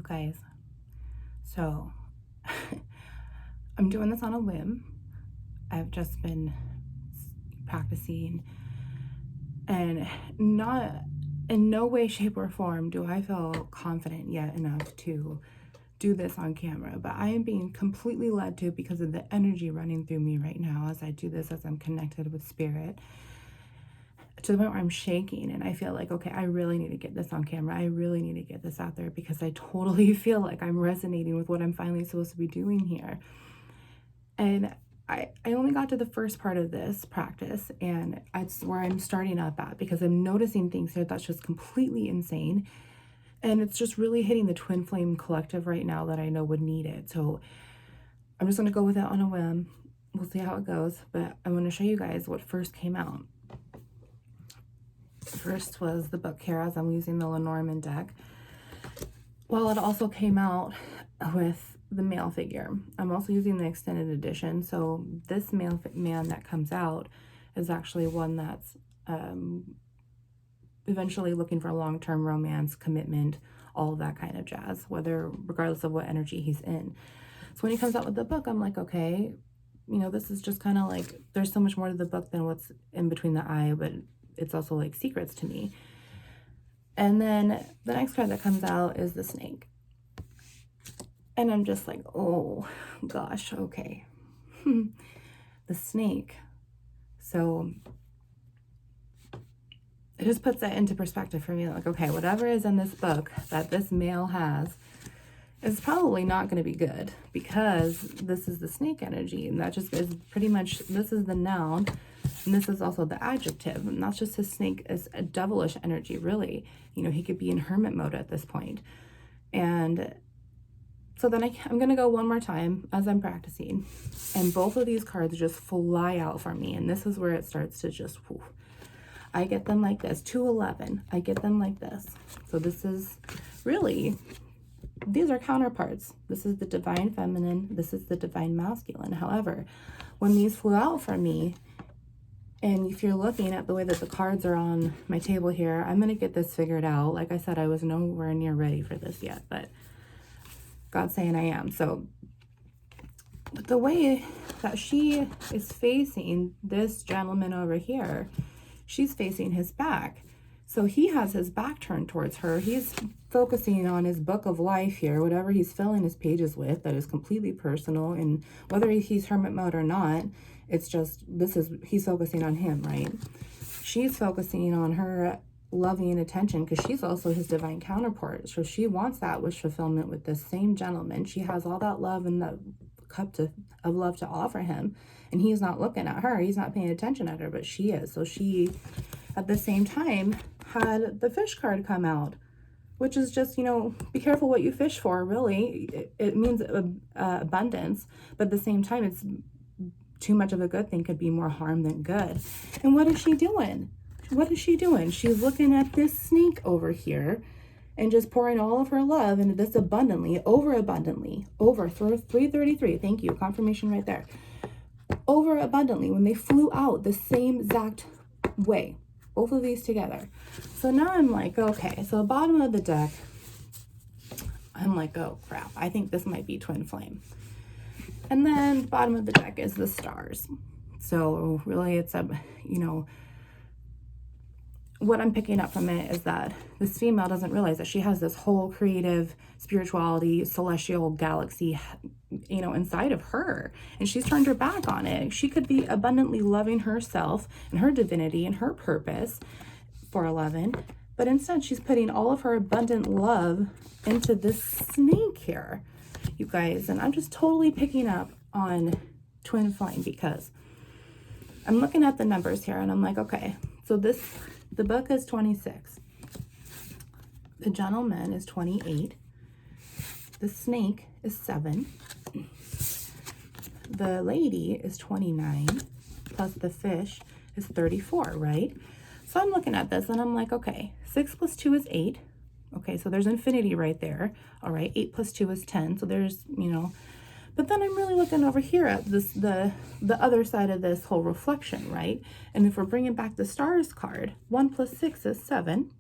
guys. So I'm doing this on a whim. I've just been practicing, and not in no way, shape, or form do I feel confident yet enough to do this on camera, but I am being completely led to because of the energy running through me right now as I do this, as I'm connected with spirit, to the point where I'm shaking and I feel like, okay, I really need to get this on camera. I really need to get this out there because I totally feel like I'm resonating with what I'm finally supposed to be doing here. And I only got to the first part of this practice, and it's where I'm starting up at, because I'm noticing things here that's just completely insane. And it's just really hitting the twin flame collective right now that I know would need it. So I'm just going to go with it on a whim. We'll see how it goes. But I want to show you guys what first came out. First was the book here, as I'm using the Lenormand deck. Well, it also came out with the male figure. I'm also using the extended edition. So this male man that comes out is actually one that's eventually looking for long-term romance, commitment, all of that kind of jazz, regardless of what energy he's in. So when he comes out with the book, I'm like, okay, you know, this is just kind of like, there's so much more to the book than what's in between the eye, but it's also like secrets to me. And then the next card that comes out is the snake. And I'm just like, oh gosh, okay. The snake. So it just puts that into perspective for me. Like, okay, whatever is in this book that this male has is probably not going to be good, because this is the snake energy. And that just is pretty much, this is the noun. And this is also the adjective. And that's just his snake is a devilish energy, really. You know, he could be in hermit mode at this point. And so then I'm going to go one more time as I'm practicing. And both of these cards just fly out for me. And this is where it starts to just, whew. I get them like this. 211. I get them like this. So this is really, these are counterparts. This is the divine feminine. This is the divine masculine. However, when these flew out for me, and if you're looking at the way that the cards are on my table here, I'm going to get this figured out. Like I said, I was nowhere near ready for this yet, but God's saying I am. So the way that she is facing this gentleman over here, she's facing his back. So he has his back turned towards her. He's focusing on his book of life here, whatever he's filling his pages with that is completely personal. And whether he's hermit mode or not, it's just, he's focusing on him, right? She's focusing on her loving attention because she's also his divine counterpart. So she wants that wish fulfillment with this same gentleman. She has all that love and the cup of love to offer him. And he's not looking at her. He's not paying attention at her, but she is. So she, at the same time, had the fish card come out, which is just, you know, be careful what you fish for, really. It means abundance, but at the same time, it's too much of a good thing could be more harm than good. And what is she doing? What is she doing? She's looking at this snake over here and just pouring all of her love into this abundantly, over 333. Thank you. Confirmation right there. Over abundantly, when they flew out the same exact way, both of these together. So now I'm like, okay, so the bottom of the deck, I'm like, oh crap, I think this might be twin flame. And then bottom of the deck is the stars. So really it's a, you know, what I'm picking up from it is that this female doesn't realize that she has this whole creative spirituality, celestial galaxy, you know, inside of her. And she's turned her back on it. She could be abundantly loving herself and her divinity and her purpose for 11. But instead, she's putting all of her abundant love into this snake here, you guys. And I'm just totally picking up on twin flame because I'm looking at the numbers here and I'm like, okay, so the book is 26. The gentleman is 28. The snake is 7. The lady is 29. Plus the fish is 34, right? So I'm looking at this and I'm like, okay, 6 plus 2 is 8. Okay, so there's infinity right there. All right, 8 plus 2 is 10. So there's, you know, but then I'm really looking over here at this, the other side of this whole reflection, right? And if we're bringing back the stars card, 1 plus 6 is 7.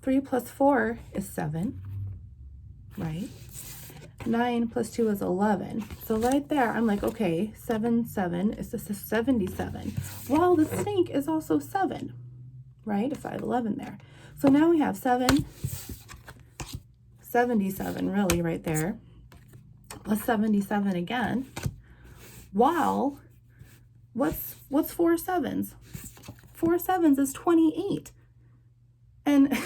3 plus 4 is 7. right? 9 plus 2 is 11. So right there, I'm like, okay, 7, 7 is this is 77. Well, the snake is also 7, right? If I have 11 there. So now we have 7, 77 really right there, plus 77 again. Wow, what's 4 sevens? 4 sevens is 28. And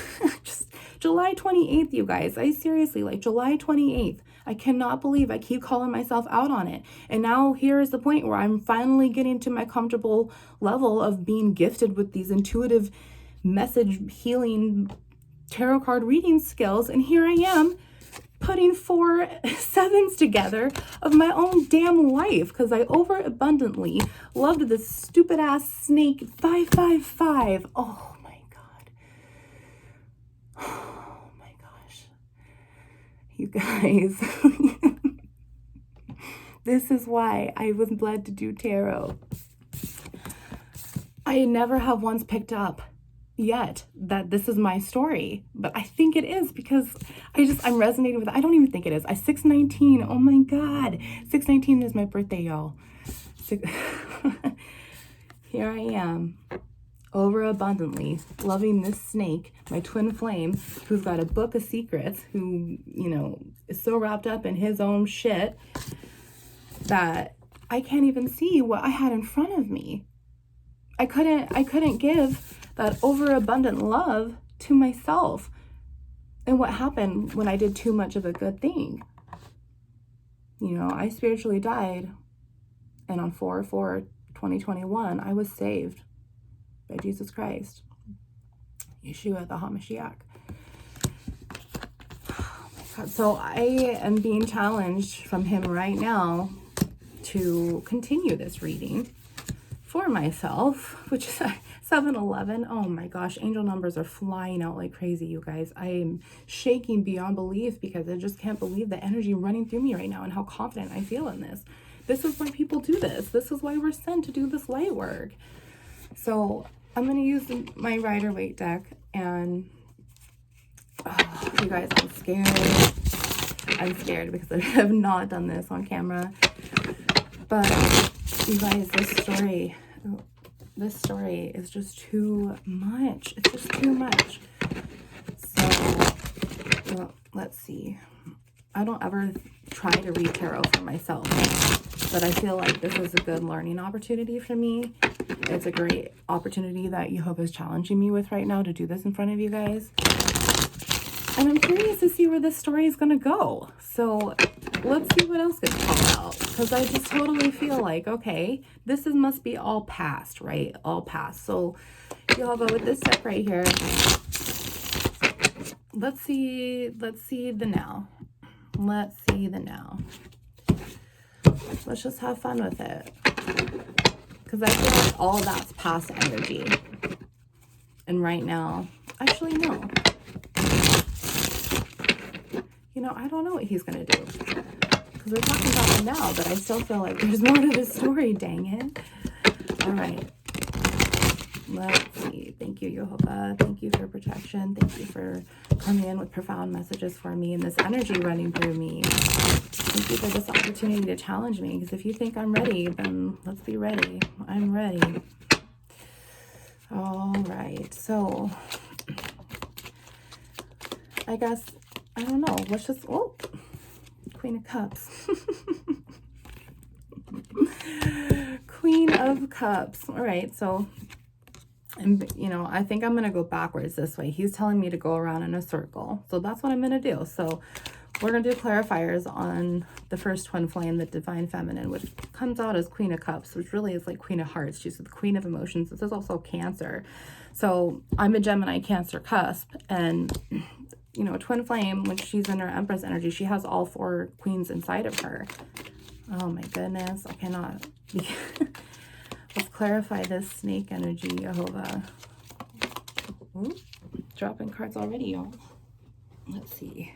just July 28th, you guys, I seriously, like July 28th, I cannot believe I keep calling myself out on it. And now here is the point where I'm finally getting to my comfortable level of being gifted with these intuitive message healing tarot card reading skills. And here I am putting 4 sevens together of my own damn life because I overabundantly loved this stupid ass snake 555. Oh my God. Oh my gosh. You guys, this is why I was led to do tarot. I never have once picked up yet that this is my story, but I think it is because I'm resonating with it. I don't even think it is. 619. Oh my God. 619 is my birthday, y'all. Here I am, overabundantly loving this snake, my twin flame, who's got a book of secrets, who, you know, is so wrapped up in his own shit that I can't even see what I had in front of me. I couldn't give that overabundant love to myself. And what happened when I did too much of a good thing? You know, I spiritually died, and on 4/4/2021, I was saved by Jesus Christ, Yeshua, the HaMashiach. Oh my God. So I am being challenged from him right now to continue this reading for myself, which is 7-11. Oh my gosh, angel numbers are flying out like crazy, you guys. I am shaking beyond belief because I just can't believe the energy running through me right now and how confident I feel in this. This is why people do this. This is why we're sent to do this light work. So I'm going to use my Rider Waite deck, and you guys, I'm scared. I'm scared because I have not done this on camera. But you guys, this story is just too much. It's just too much. So, well, let's see. I don't ever try to read tarot for myself, but I feel like this is a good learning opportunity for me. It's a great opportunity that Yehovah is challenging me with right now to do this in front of you guys. And I'm curious to see where this story is going to go. So let's see what else gets called out. Because I just totally feel like, okay, this must be all past, right? All past. So Yehovah, with this deck right here, let's see the now. Let's see the now. Let's just have fun with it. Because I feel like all that's past energy. And right now, actually, no. You know, I don't know what he's going to do. Because we're talking about it now, but I still feel like there's more to this story, dang it. All right. Let's see. Thank you, Yehovah. Thank you for protection. Thank you for coming in with profound messages for me and this energy running through me. Thank you for this opportunity to challenge me, because if you think I'm ready, then let's be ready. I'm ready. All right. So, I guess, I don't know. Let's just, oh, Queen of Cups. Queen of Cups. All right. So, and, you know, I think I'm going to go backwards this way. He's telling me to go around in a circle. So that's what I'm going to do. So we're going to do clarifiers on the first twin flame, the Divine Feminine, which comes out as Queen of Cups, which really is like Queen of Hearts. She's the Queen of Emotions. This is also Cancer. So I'm a Gemini Cancer cusp. And, you know, twin flame, when she's in her Empress energy, she has all 4 queens inside of her. Oh my goodness. I cannot be... Let's clarify this snake energy, Yehovah. Ooh, dropping cards already, y'all. Let's see.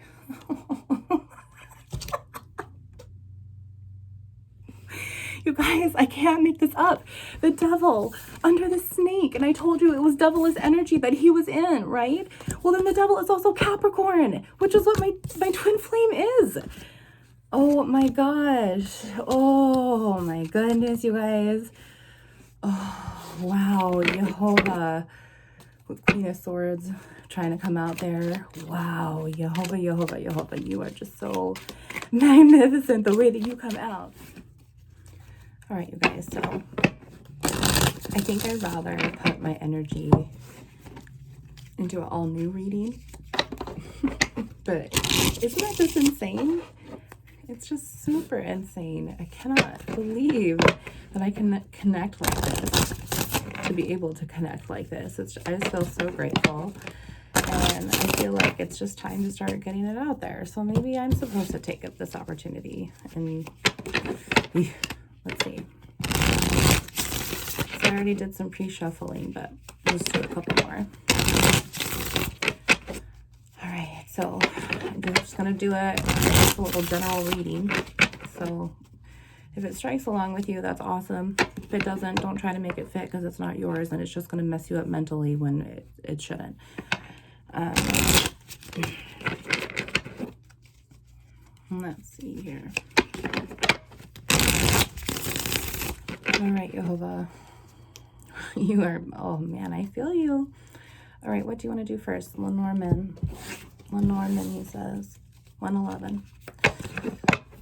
You guys, I can't make this up. The devil under the snake. And I told you it was devilish energy that he was in, right? Well, then the devil is also Capricorn, which is what my twin flame is. Oh my gosh. Oh my goodness, you guys. Oh, wow. Jehovah with Queen of Swords trying to come out there. Wow. Jehovah, Jehovah, Jehovah. You are just so magnificent the way that you come out. All right, you guys. So I think I'd rather put my energy into an all new reading. But isn't that just insane? It's just super insane. I cannot believe that I can connect like this, to be able to connect like this. I just feel so grateful. And I feel like it's just time to start getting it out there. So maybe I'm supposed to take up this opportunity. And let's see. So I already did some pre-shuffling, but let's do a couple more. All right, so I'm just going to do a little general reading. So if it strikes along with you, that's awesome. If it doesn't, don't try to make it fit because it's not yours and it's just going to mess you up mentally when it shouldn't. Let's see here. All right, Jehovah. You are, oh man, I feel you. All right, what do you want to do first? Lenormand, he says. 111.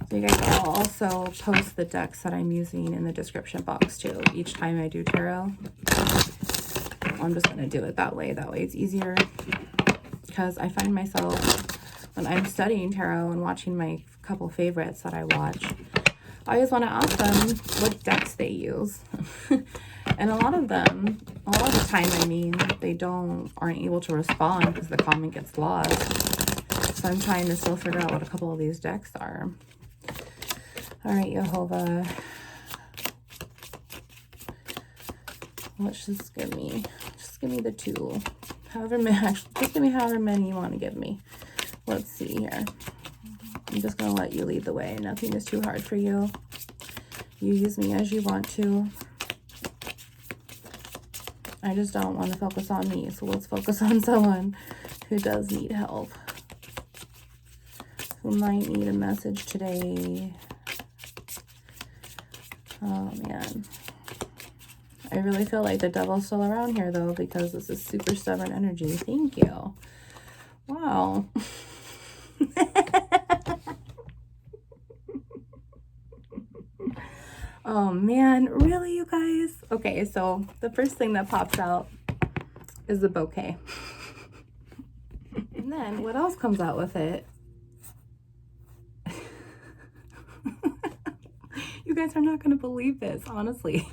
So you guys, I'll also post the decks that I'm using in the description box too. Each time I do tarot, I'm just going to do it that way. That way it's easier. Because I find myself, when I'm studying tarot and watching my couple favorites that I watch, I always want to ask them what decks they use. And a lot of the time, I mean, they aren't able to respond because the comment gets lost. So I'm trying to still figure out what a couple of these decks are. All right, Jehovah. Let's just give me the two. However many, actually, just give me however many you want to give me. Let's see here. I'm just going to let you lead the way. Nothing is too hard for you. You use me as you want to. I just don't want to focus on me. So let's focus on someone who does need help. Who might need a message today. Oh, man. I really feel like the devil's still around here, though, because this is super stubborn energy. Thank you. Wow. Oh, man. Really, you guys? Okay, so the first thing that pops out is the bouquet. And then what else comes out with it? You guys are not going to believe this, honestly.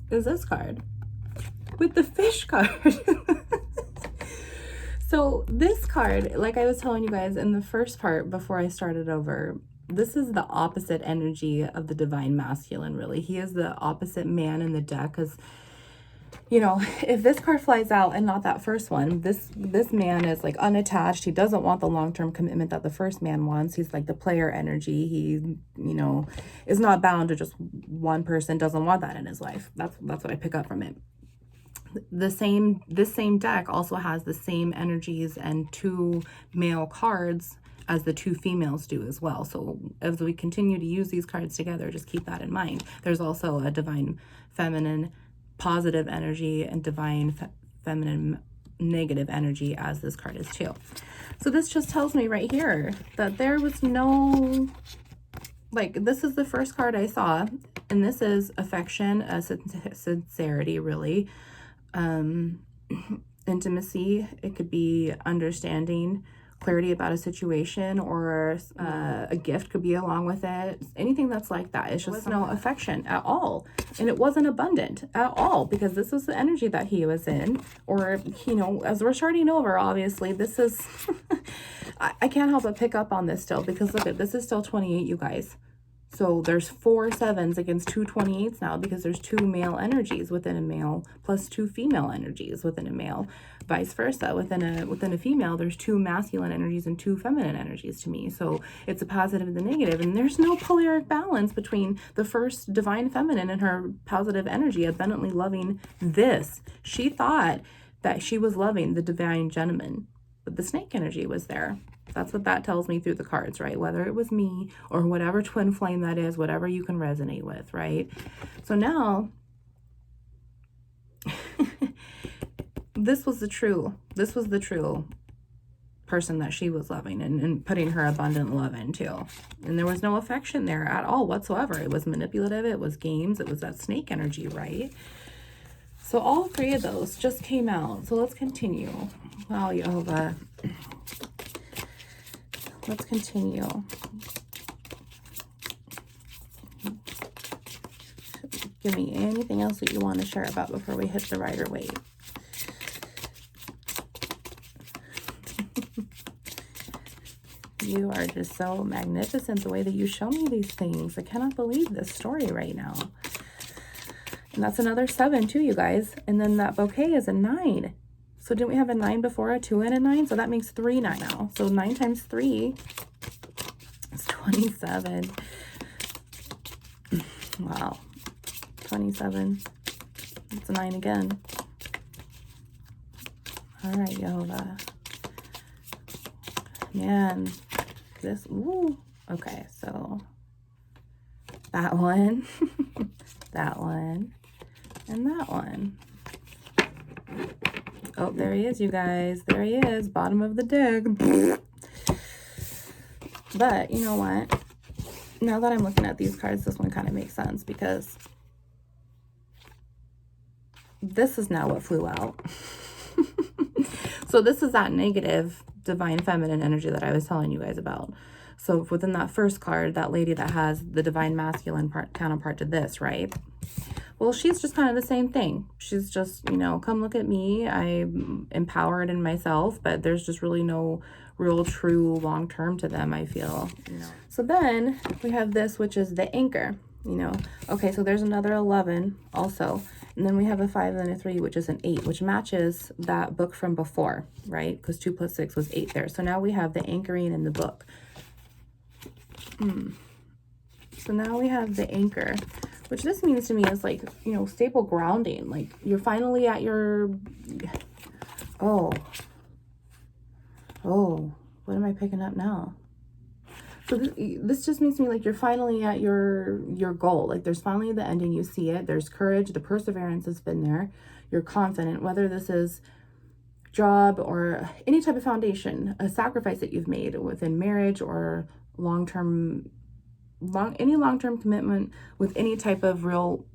Is this card with the fish card. So this card, like I was telling you guys in the first part before I started over, this is the opposite energy of the divine masculine, really. He is the opposite man in the deck because, you know, if this card flies out and not that first one, this man is like unattached. He doesn't want the long-term commitment that the first man wants. He's like the player energy. He, you know, is not bound to just one person, doesn't want that in his life. That's what I pick up from it. This same deck also has the same energies and two male cards as the two females do as well. So as we continue to use these cards together, just keep that in mind. There's also a divine feminine positive energy and divine feminine negative energy as this card is too. So this just tells me right here that there was no, like, this is the first card I saw, and this is affection, sincerity, really, intimacy. It could be understanding, clarity about a situation, or a gift could be along with it. Anything that's like that. It's just no affection at all. And it wasn't abundant at all because this was the energy that he was in. Or, you know, as we're starting over, obviously, this is, I can't help but pick up on this still because look at, this is still 28, you guys. So there's 4 7s against 2 28s now, because there's 2 male energies within a male plus 2 female energies within a male. Vice versa, within a female, there's 2 masculine energies and 2 feminine energies to me. So it's a positive and the negative, and there's no polaric balance between the first divine feminine and her positive energy, abundantly loving this. She thought that she was loving the divine gentleman, but the snake energy was there. That's what that tells me through the cards, right? Whether it was me or whatever twin flame that is, whatever you can resonate with, right? So now, this was the true person that she was loving and putting her abundant love into. And there was no affection there at all whatsoever. It was manipulative. It was games. It was that snake energy, right? So all 3 of those just came out. So let's continue. Wow, Jehovah. Let's continue. Give me anything else that you want to share about before we hit the Rider Waite. You are just so magnificent the way that you show me these things. I cannot believe this story right now. And that's another 7 too, you guys. And then that bouquet is a 9. So didn't we have a 9 before, a 2 and a 9? So that makes 3 9 now. So 9 times 3 is 27. Wow. 27. It's a 9 again. All right, Jehovah. Man, this, ooh. Okay, so that one, that one, and that one. Oh, there he is, you guys. There he is, bottom of the dig. But you know what? Now that I'm looking at these cards, this one kind of makes sense, because this is now what flew out. So this is that negative divine feminine energy that I was telling you guys about. So within that first card, that lady that has the divine masculine counterpart to this, right? Well, she's just kind of the same thing. She's just, you know, come look at me. I'm empowered in myself, but there's just really no real true long term to them, I feel. You know. So then we have this, which is the anchor, you know. Okay, so there's another 11 also. And then we have a 5 and a 3, which is an 8, which matches that book from before, right? Because 2 plus 6 was 8 there. So now we have the anchoring in the book. So now we have the anchor, which this means to me is like, you know, stable grounding. Like you're finally at your, oh, what am I picking up now? So this just means to me like you're finally at your goal. Like there's finally the ending. You see it. There's courage. The perseverance has been there. You're confident, whether this is job or any type of foundation, a sacrifice that you've made within marriage or long-term commitment with any type of real,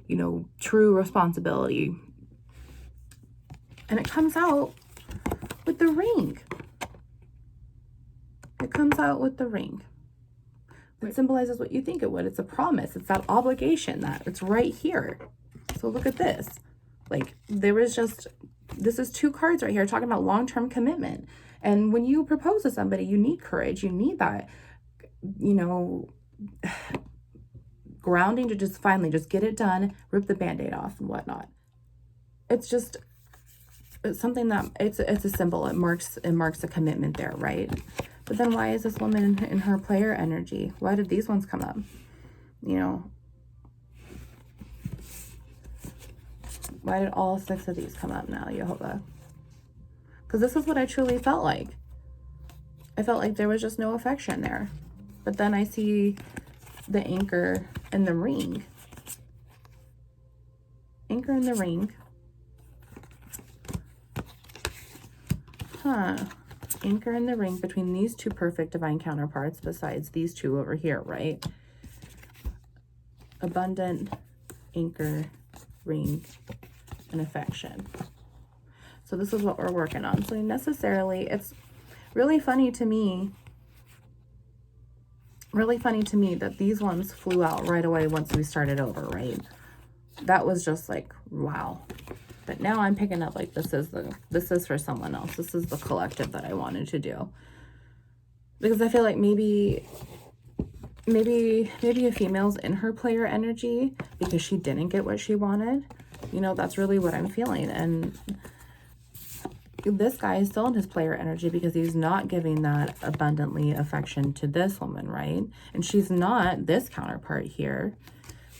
you know, true responsibility. And it comes out with the ring. It comes out with the ring. It symbolizes what you think it would. It's a promise. It's that obligation that it's right here. So look at this. Like there is just, this is 2 cards right here talking about long-term commitment. And when you propose to somebody, you need courage. You need that, you know, grounding to just finally just get it done, rip the Band-Aid off and whatnot. It's just, it's something that it's a symbol. It marks a commitment there, right? But then why is this woman in her player energy? Why did these ones come up? You know, why did all 6 of these come up now, Jehovah? Because this is what I truly felt like. I felt like there was just no affection there. But then I see the anchor and the ring. Anchor and the ring. Huh. Anchor in the ring between these 2 perfect divine counterparts besides these 2 over here, right? Abundant, anchor, ring, and affection. So this is what we're working on. So necessarily, it's really funny to me that these ones flew out right away once we started over, right? That was just like, wow. But now I'm picking up like this is for someone else. This is the collective that I wanted to do. Because I feel like maybe maybe a female's in her player energy because she didn't get what she wanted. You know, that's really what I'm feeling. And this guy is still in his player energy because he's not giving that abundantly affection to this woman, right? And she's not this counterpart here.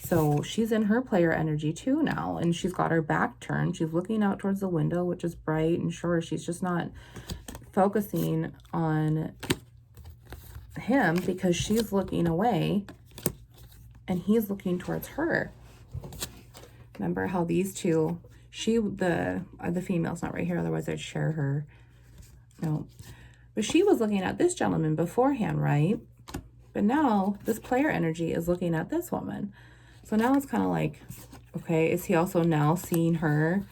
So she's in her player energy too now, and she's got her back turned. She's looking out towards the window, which is bright, and sure, she's just not focusing on him because she's looking away and he's looking towards her. Remember how these two, the female's not right here, otherwise I'd share her. No, but she was looking at this gentleman beforehand, right? But now this player energy is looking at this woman. So now it's kind of like, okay, is he also now seeing her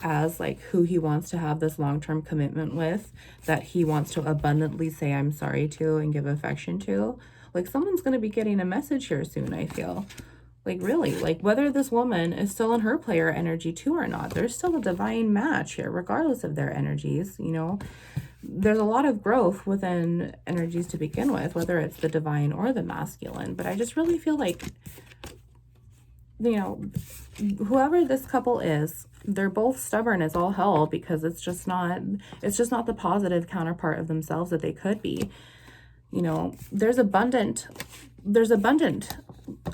as like who he wants to have this long-term commitment with, that he wants to abundantly say I'm sorry to and give affection to? Like, someone's going to be getting a message here soon, I feel. Like, really, like whether this woman is still in her player energy too or not, there's still a divine match here, regardless of their energies. You know, there's a lot of growth within energies to begin with, whether it's the divine or the masculine. But I just really feel like, you know, whoever this couple is, they're both stubborn as all hell because it's just not the positive counterpart of themselves that they could be. You know, there's abundant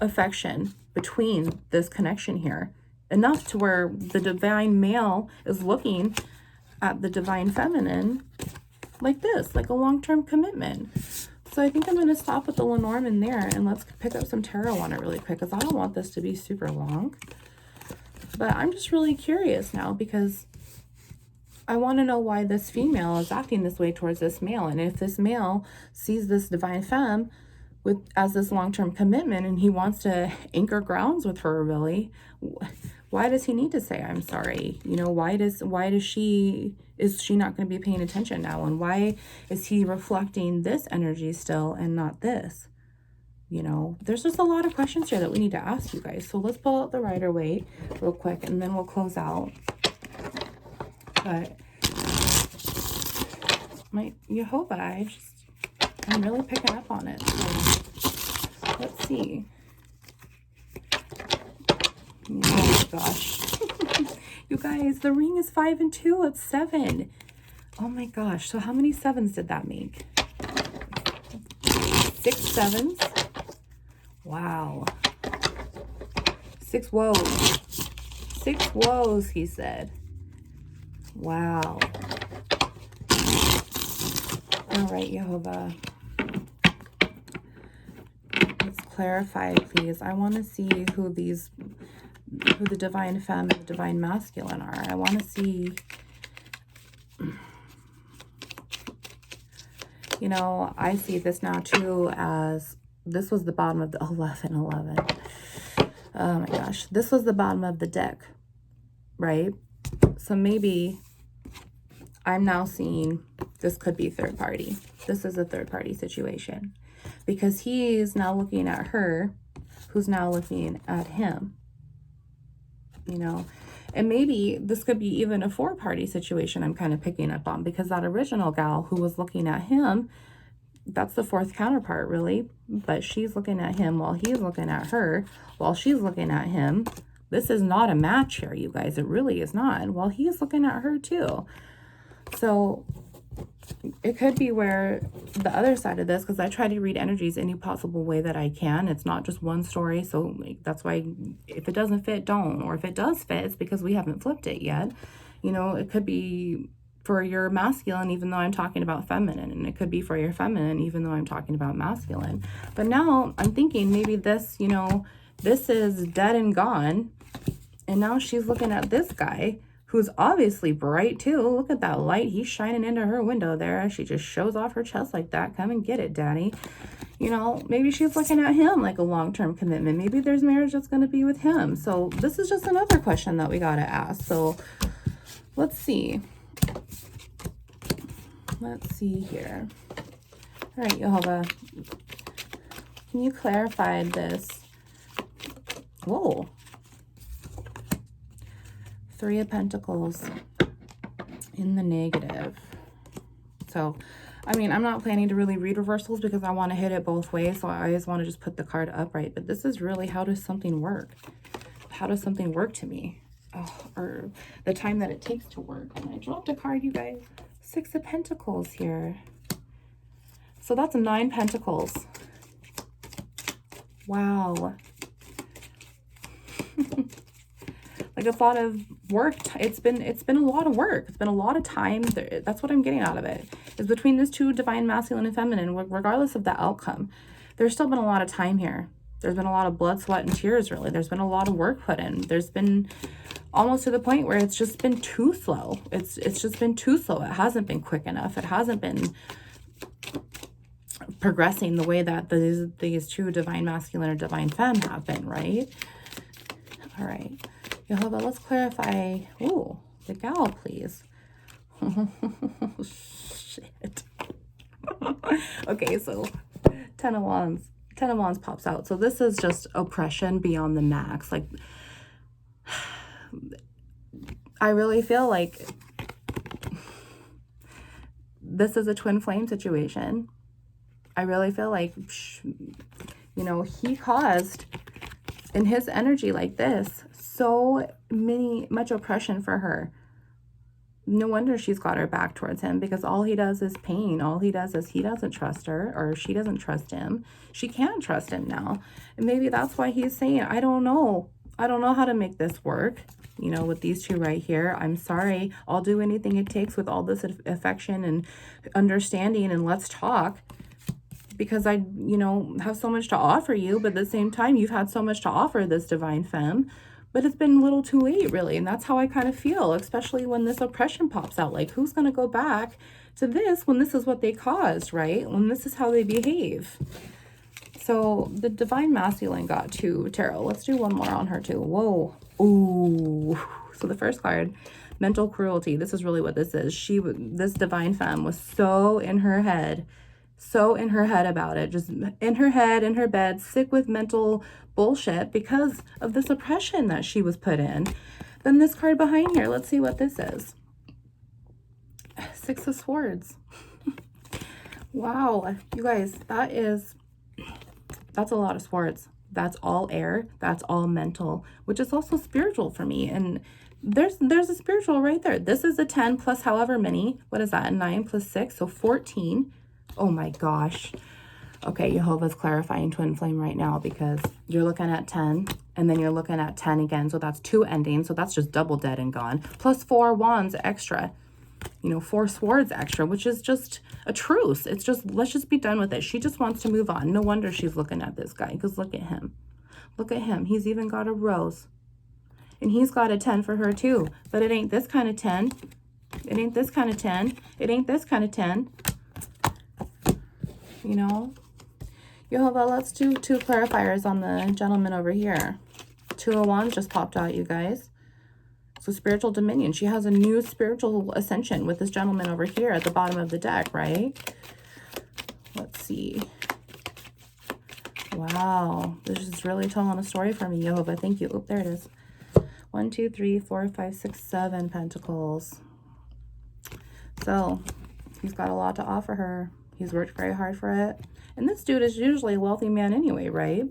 affection between this connection here, enough to where the divine male is looking at the divine feminine like this, like a long-term commitment. So I think I'm going to stop with the Lenormand there, and let's pick up some tarot on it really quick, because I don't want this to be super long. But I'm just really curious now, because I want to know why this female is acting this way towards this male. And if this male sees this divine femme as this long-term commitment, and he wants to anchor grounds with her, really, why does he need to say I'm sorry? You know, is she not going to be paying attention now? And why is he reflecting this energy still and not this? You know, there's just a lot of questions here that we need to ask you guys. So let's pull out the Rider-Waite real quick, and then we'll close out. But my Jehovah, I'm really picking up on it. So let's see. Oh my gosh. You guys, the ring is 5 and 2. It's 7. Oh my gosh. So how many 7s did that make? 6 7s. Wow. 6 woes. 6 woes, he said. Wow. All right, Jehovah. Let's clarify, please. I want to see who the divine femme and the divine masculine are. I want to see, you know, I see this now too as, this was the bottom of the 11. Oh my gosh. This was the bottom of the deck, right? So maybe I'm now seeing this could be third party. This is a third party situation because he's now looking at her, who's now looking at him, you know, and maybe this could be even a 4-party situation I'm kind of picking up on, because that original gal who was looking at him, that's the 4th counterpart, really, but she's looking at him while he's looking at her, while she's looking at him. This is not a match here, you guys. It really is not. While he's looking at her too. So it could be where the other side of this, because I try to read energies any possible way that I can. It's not just one story. So that's why if it doesn't fit, don't. Or if it does fit, it's because we haven't flipped it yet. You know, it could be for your masculine, even though I'm talking about feminine. And it could be for your feminine, even though I'm talking about masculine. But now I'm thinking maybe this, you know, this is dead and gone. And now she's looking at this guy who's obviously bright too. Look at that light. He's shining into her window there. She just shows off her chest like that. Come and get it, daddy. You know, maybe she's looking at him like a long-term commitment. Maybe there's marriage that's going to be with him. So this is just another question that we got to ask. So let's see. Let's see here. All right, Jehovah. Can you clarify this? Whoa. 3 of Pentacles in the negative. So I mean, I'm not planning to really read reversals because I want to hit it both ways. So I always want to just put the card upright. But this is really, how does something work? How does something work to me? Oh, or the time that it takes to work. And I dropped a card, you guys. 6 of Pentacles here. So that's 9 Pentacles. Wow. Like a lot of work. It's been a lot of work. It's been a lot of time. That's what I'm getting out of it. Is between these two, divine masculine and feminine, regardless of the outcome, there's still been a lot of time here. There's been a lot of blood, sweat, and tears, really. There's been a lot of work put in. There's been almost to the point where it's just been too slow. It's just been too slow. It hasn't been quick enough. It hasn't been progressing the way that these two, divine masculine or divine femme, have been, right? All right. Jehovah, let's clarify. Ooh, the gal, please. Shit. Okay, so 10 of Wands. 10 of Wands pops out. So this is just oppression beyond the max. Like, I really feel like this is a twin flame situation. I really feel like, you know, he caused in his energy like this so much oppression for her. No wonder she's got her back towards him, because all he does is pain. All he does is he doesn't trust her, or she doesn't trust him. She can't trust him now. And maybe that's why he's saying, I don't know. I don't know how to make this work. You know, with these two right here, I'm sorry. I'll do anything it takes with all this affection and understanding, and let's talk. Because I, you know, have so much to offer you, but at the same time, you've had so much to offer this divine femme. But it's been a little too late, really. And that's how I kind of feel, especially when this oppression pops out. Like, who's going to go back to this when this is what they caused, right? When this is how they behave. So the divine masculine got 2 tarot. Let's do one more on her too. Whoa. Ooh. So the first card, mental cruelty. This is really what this is. This divine femme was so in her head about it, just in her head, in her bed, sick with mental bullshit because of this oppression that she was put in. Then this card behind here, let's see what this is. 6 of Swords. Wow, you guys, that's a lot of swords. That's all air. That's all mental, which is also spiritual for me. And there's a spiritual right there. This is a 10 plus however many. What is that? 9 plus 6, so 14. Oh my gosh. Okay, Jehovah's clarifying twin flame right now, because you're looking at 10 and then you're looking at 10 again. So that's 2 endings. So that's just double dead and gone. Plus 4 wands extra. You know, 4 swords extra, which is just a truce. It's just, let's just be done with it. She just wants to move on. No wonder she's looking at this guy, because look at him. Look at him. He's even got a rose. And he's got a 10 for her too. But it ain't this kind of 10. It ain't this kind of 10. It ain't this kind of 10. You know? Jehovah, let's do 2 clarifiers on the gentleman over here. 2 of Wands just popped out, you guys. So spiritual dominion. She has a new spiritual ascension with this gentleman over here at the bottom of the deck, right? Let's see. Wow. This is really telling a story for me, Jehovah. Thank you. Oh, there it is. 1, 2, 3, 4, 5, 6, 7 pentacles. So he's got a lot to offer her. He's worked very hard for it. And this dude is usually a wealthy man anyway, right?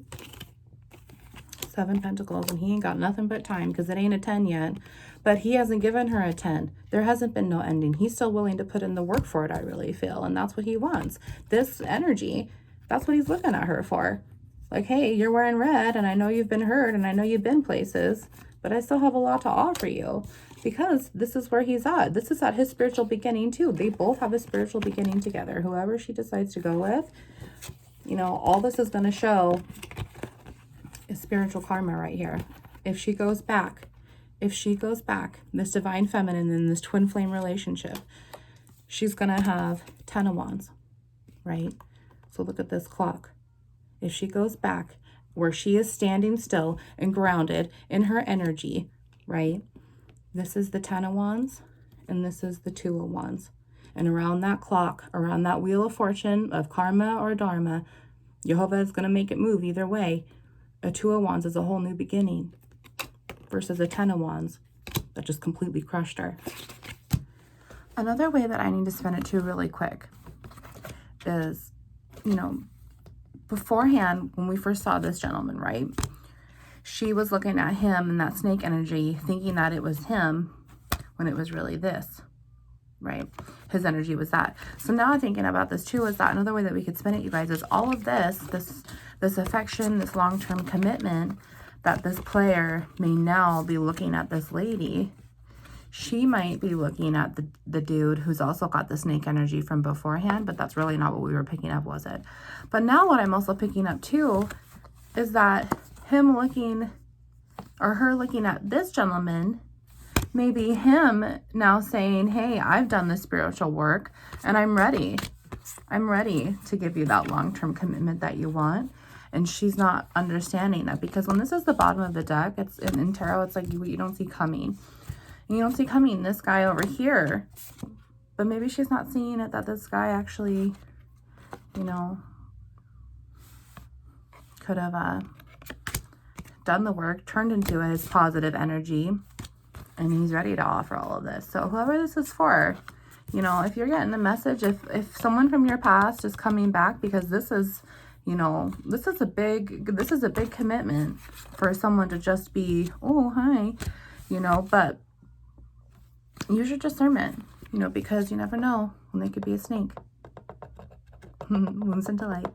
7 pentacles, and he ain't got nothing but time, because it ain't a 10 yet. But he hasn't given her a 10. There hasn't been no ending. He's still willing to put in the work for it, I really feel. And that's what he wants. This energy, that's what he's looking at her for. Like, hey, you're wearing red, and I know you've been hurt, and I know you've been places, but I still have a lot to offer you. Because this is where he's at. This is at his spiritual beginning too. They both have a spiritual beginning together. Whoever she decides to go with, you know, all this is going to show is spiritual karma right here. If she goes back, this divine feminine in this twin flame relationship, she's going to have 10 of Wands, right? So look at this clock. If she goes back where she is standing still and grounded in her energy, right? This is the 10 of Wands, and this is the 2 of Wands. And around that clock, around that wheel of fortune, of karma or dharma, Jehovah is going to make it move either way. A 2 of Wands is a whole new beginning versus a 10 of Wands that just completely crushed her. Another way that I need to spin it too really quick is, you know, beforehand, when we first saw this gentleman, right? She was looking at him and that snake energy, thinking that it was him when it was really this, right? His energy was that. So now thinking about this too, is that another way that we could spin it, you guys, is all of this affection, this long-term commitment that this player may now be looking at this lady. She might be looking at the dude who's also got the snake energy from beforehand, but that's really not what we were picking up, was it? But now what I'm also picking up too is that him looking, or her looking at this gentleman, maybe him now saying, hey, I've done the spiritual work and I'm ready. I'm ready to give you that long-term commitment that you want. And she's not understanding that, because when this is the bottom of the deck, it's in tarot, it's like you don't see coming. And you don't see coming this guy over here. But maybe she's not seeing it, that this guy actually, you know, could have done the work, turned into his positive energy, and he's ready to offer all of this. So whoever this is for, you know, if you're getting the message, if someone from your past is coming back, because this is, you know, this is a big commitment for someone to just be, oh, hi, you know, but use your discernment, you know, because you never know when they could be a snake. Wounds into light.